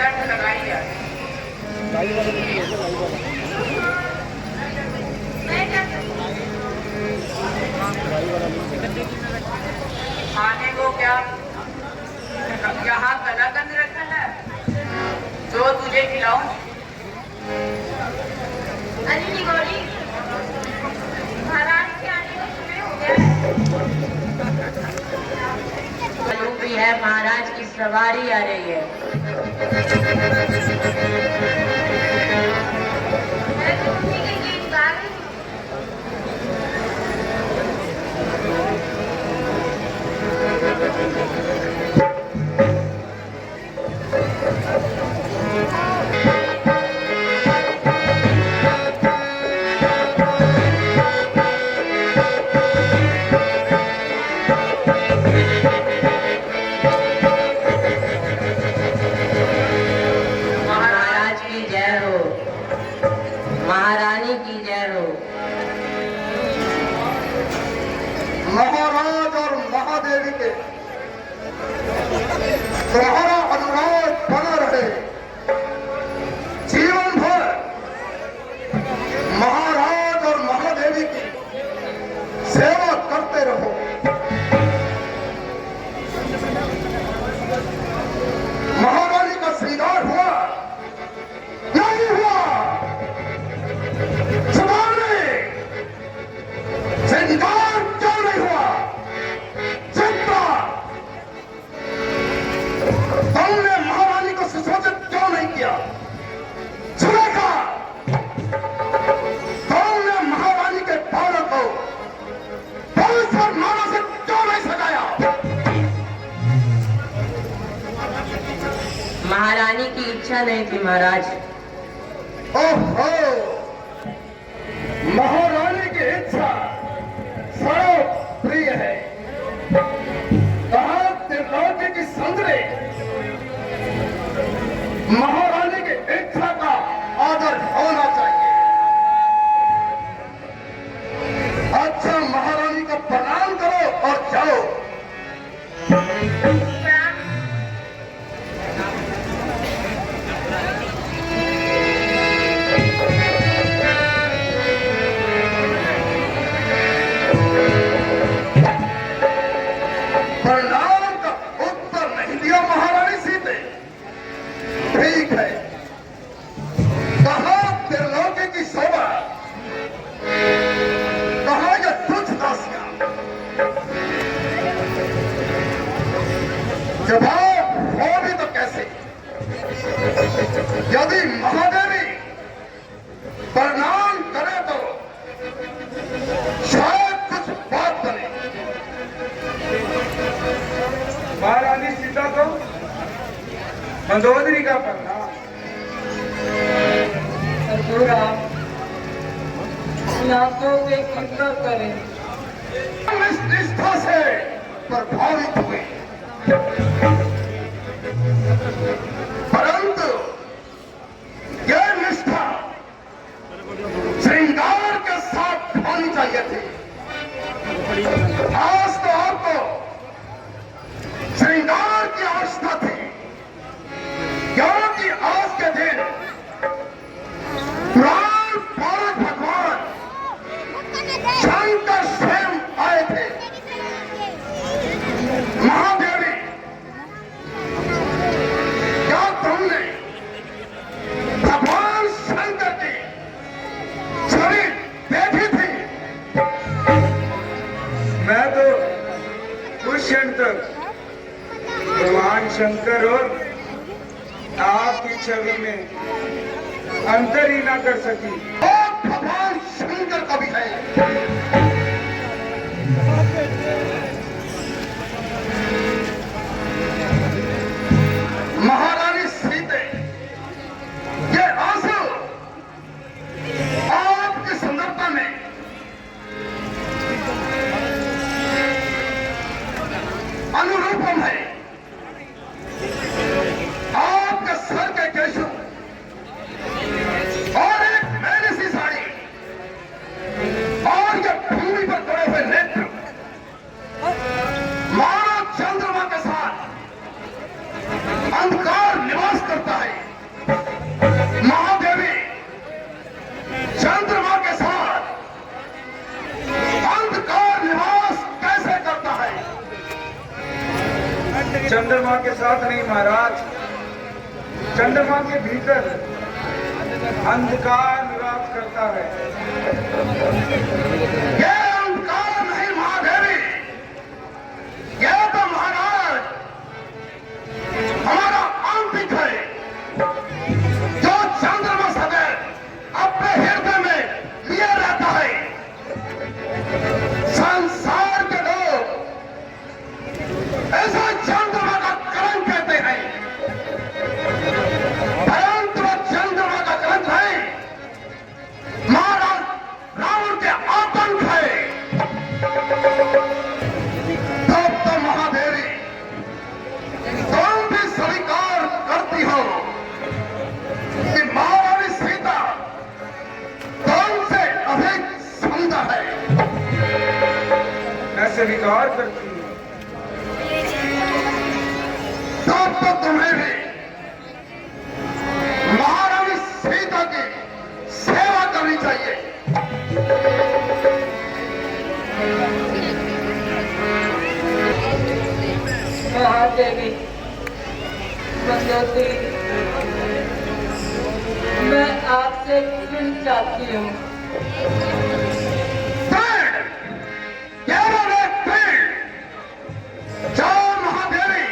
शर्त लगाई है। खाने को क्या यहाँ कलाकंद रखा है जो तुझे खिलाऊं? अरे निगोरी, महाराज के आने का समय हो गया है। भी है, महाराज की सवारी आ रही है। मैं तो उन्हीं के गीत गा रही हूँ। महारानी की जय हो। महाराज और महादेवी के तुम्हारा अनुराग बना रहे, जीवन भर महाराज और महादेवी की सेवा करते रहो। महारानी का श्रृंगार हुआ नहीं हुआ? श्रृंगार क्यों नहीं हुआ? चिंता, तुमने महारानी को सुशोभित क्यों नहीं किया? सुरेखा, तुमने महारानी के बालों को पुरुष और माला से क्यों नहीं सजाया? महारानी की इच्छा नहीं थी महाराज। ओहो, महारानी की इच्छा सर्व प्रिय है। कहा त्रिलोकी की सुंदरी महारानी की इच्छा का आदर होना चाहिए। अच्छा, महारानी को प्रणाम करो और जाओ। प्रणाम का उत्तर नहीं दिया महारानी सीते। ठीक है, कहा त्रिलोकी की शोभा, कहा यह तुच्छ दासियां। जवाब हो भी तो कैसे? यदि महादेवी प्रणाम करे तो शायद कुछ बात बने। महारानी सीता को मंदोदरी का प्रणाम। नाथों के कृपा करें। इस निष्ठा से प्रभावित हुए, परंतु यह निष्ठा श्रृंगार के साथ होनी चाहिए थी। आज तो आपको श्रृंगार की आवश्यकता थी, क्योंकि आज के दिन प्राण पालक भगवान शंकर स्वयं आए थे। महादेवी, क्या तुमने भगवान शंकर की छवि देखी थी? मैं तो कुछ क्षण तक भगवान शंकर और आपकी छवि में अंतर ही ना कर सकी। और भगवान शंकर का भी है। महारानी सीते, ये आंसू आपकी सुंदरता में अनुरूपम है। आपके सर के केशों और एक मैली सी साड़ी चंद्रमा के साथ नहीं महाराज, चंद्रमा के भीतर अंधकार निवास करता है। ये अंधकार नहीं महादेवी, ये तो महाराज हमारा आंतरिक है, जो चंद्रमा सदैव अपने हृदय में लिए रहता है। संसार के लोग ऐसा चंद्रमा का कलंक कहते हैं, परंतु चंद्रमा का कलंक है महाराज रावण के आतंक है। तब तो महादेवी तुम भी स्वीकार करती हो कि महारानी सीता तुमसे अधिक सुंदर है। मैं स्वीकार करती हूँ। तब तो तुम्हें भी महारानी सीता की सेवा करनी चाहिए। महादेवी मंदोदरी, मैं आपसे क्षण चाहती हूँ। पेड़, केवल एक पेड़, जाओ महादेवी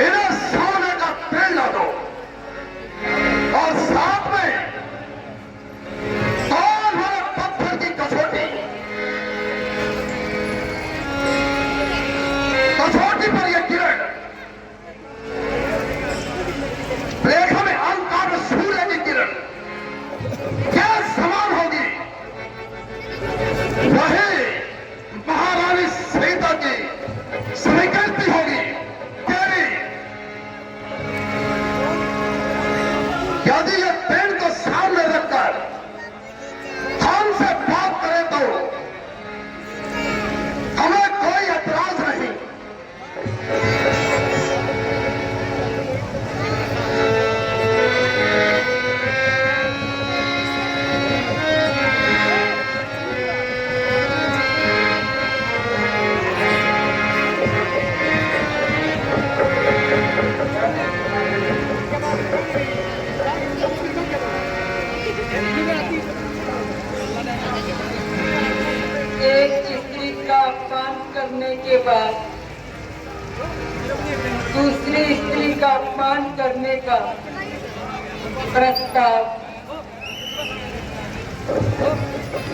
इन्हें सोने का पेड़ ला दो और साथ में और बड़े पत्थर की कसौटी, कसौटी पर यह किरण रेखा में अंकार में सूर्य की किरण क्या समान होगी, वही महारानी सीता की स्वीकृति होगी तेरी। यदि ये पेड़ को सामने रखकर हमसे बात करे तो हमें कोई ऐतराज नहीं। एक स्त्री का अपमान करने के बाद दूसरी स्त्री का अपमान करने का प्रस्ताव,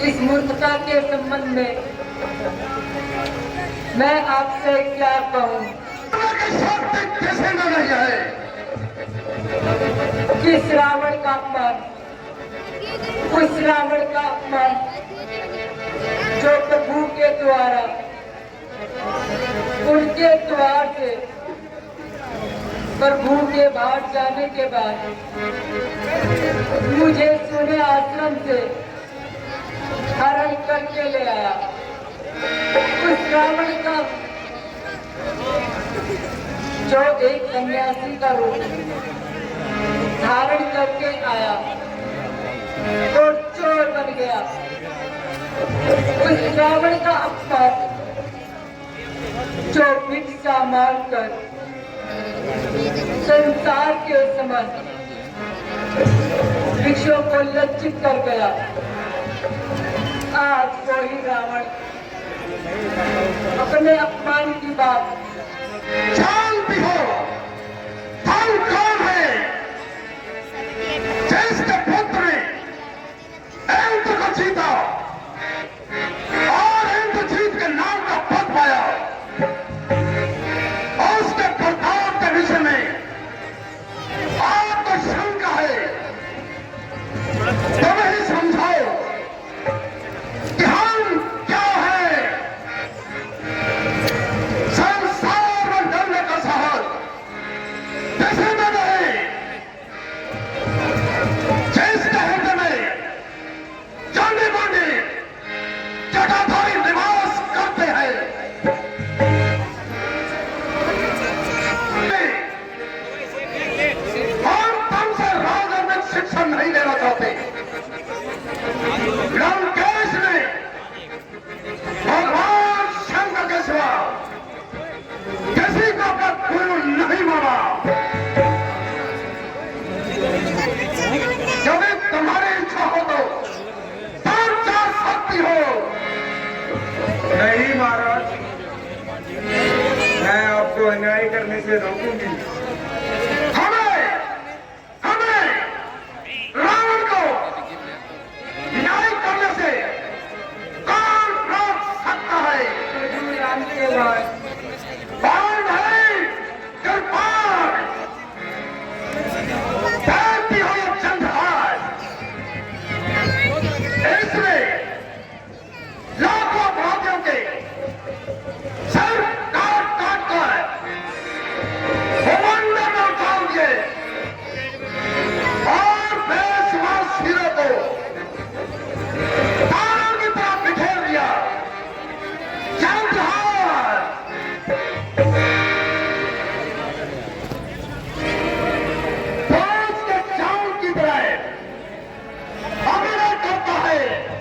इस मूर्खता के संबंध में मैं आपसे क्या कहूँ की शक्ति किसी में नहीं है। किस रावण का अपमान, उस रावण का अपमान जो प्रभु के द्वारा उनके द्वार से प्रभु के बाहर जाने के बाद मुझे सोने आश्रम से हरण करके ले आया। उस रावण का जो एक सन्यासी का रूप धारण करके आया और चोर बन गया। उस रावण का अपमान जो भिक्षा मांगकर संसार के समस्त भिक्षुओं को लज्जित कर गया, आज वही रावण अपने अपमान की बात जानती हो हम कौन है? जिसके पुत्र ने इंद्र को जीता और इंद्रजीत के नाम का पद पाया, उसके प्रताप के विषय में आपको शंका है। तुम ही समझाओ कि हम क्या है। संसार में डरने का साहस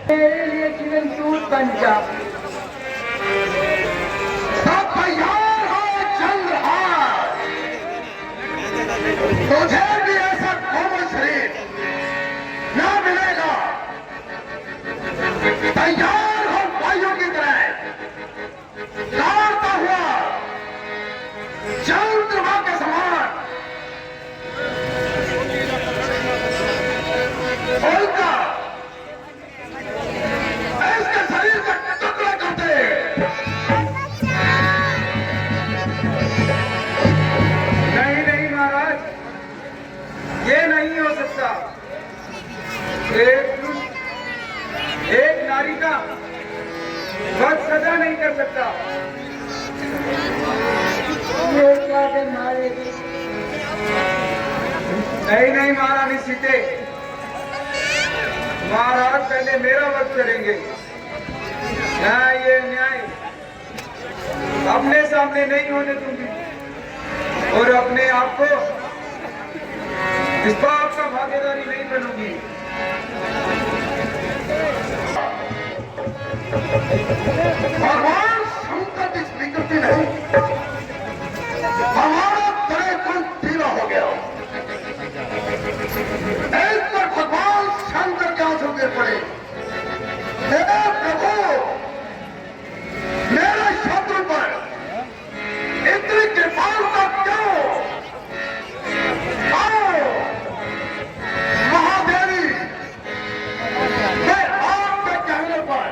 मेरे लिए जीवन दूत बन जा। सब तैयार हो चंद्रहार, तुझे भी ऐसा कोमल शरीर न मिलेगा। तैयार हो वायु की तरह दौड़ता हुआ चंद्रमा के समान उनका इसके शरीर का टुकड़ा करते। नहीं नहीं महाराज, ये नहीं हो सकता। एक नारी का वध सजा नहीं कर सकता। ये क्या मारेगी? नहीं नहीं महारानी सीते, महाराज पहले मेरा वध करेंगे। न्याय ये न्याय अपने सामने नहीं होने दूंगी और अपने आप को इस बात का भागीदारी नहीं बनूंगी। भगवान शंकर की स्वीकृति नहीं, हमारा तय कुंठ ढीला हो गया। एक पर भगवान शंकर के आंसू गिर पड़े। हे प्रभु, मेरे शत्रु पर इतनी कृपालुता क्यों? आओ महादेवी, मैं आपके कहने पर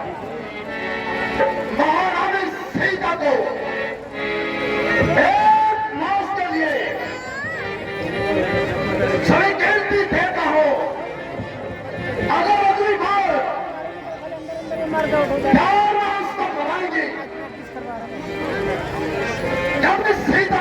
महारानी सीता को एक मास के लिए स्वीकृति देता हूं। अगर अगली बार प्यार में उसको बनाएंगे, जब सीता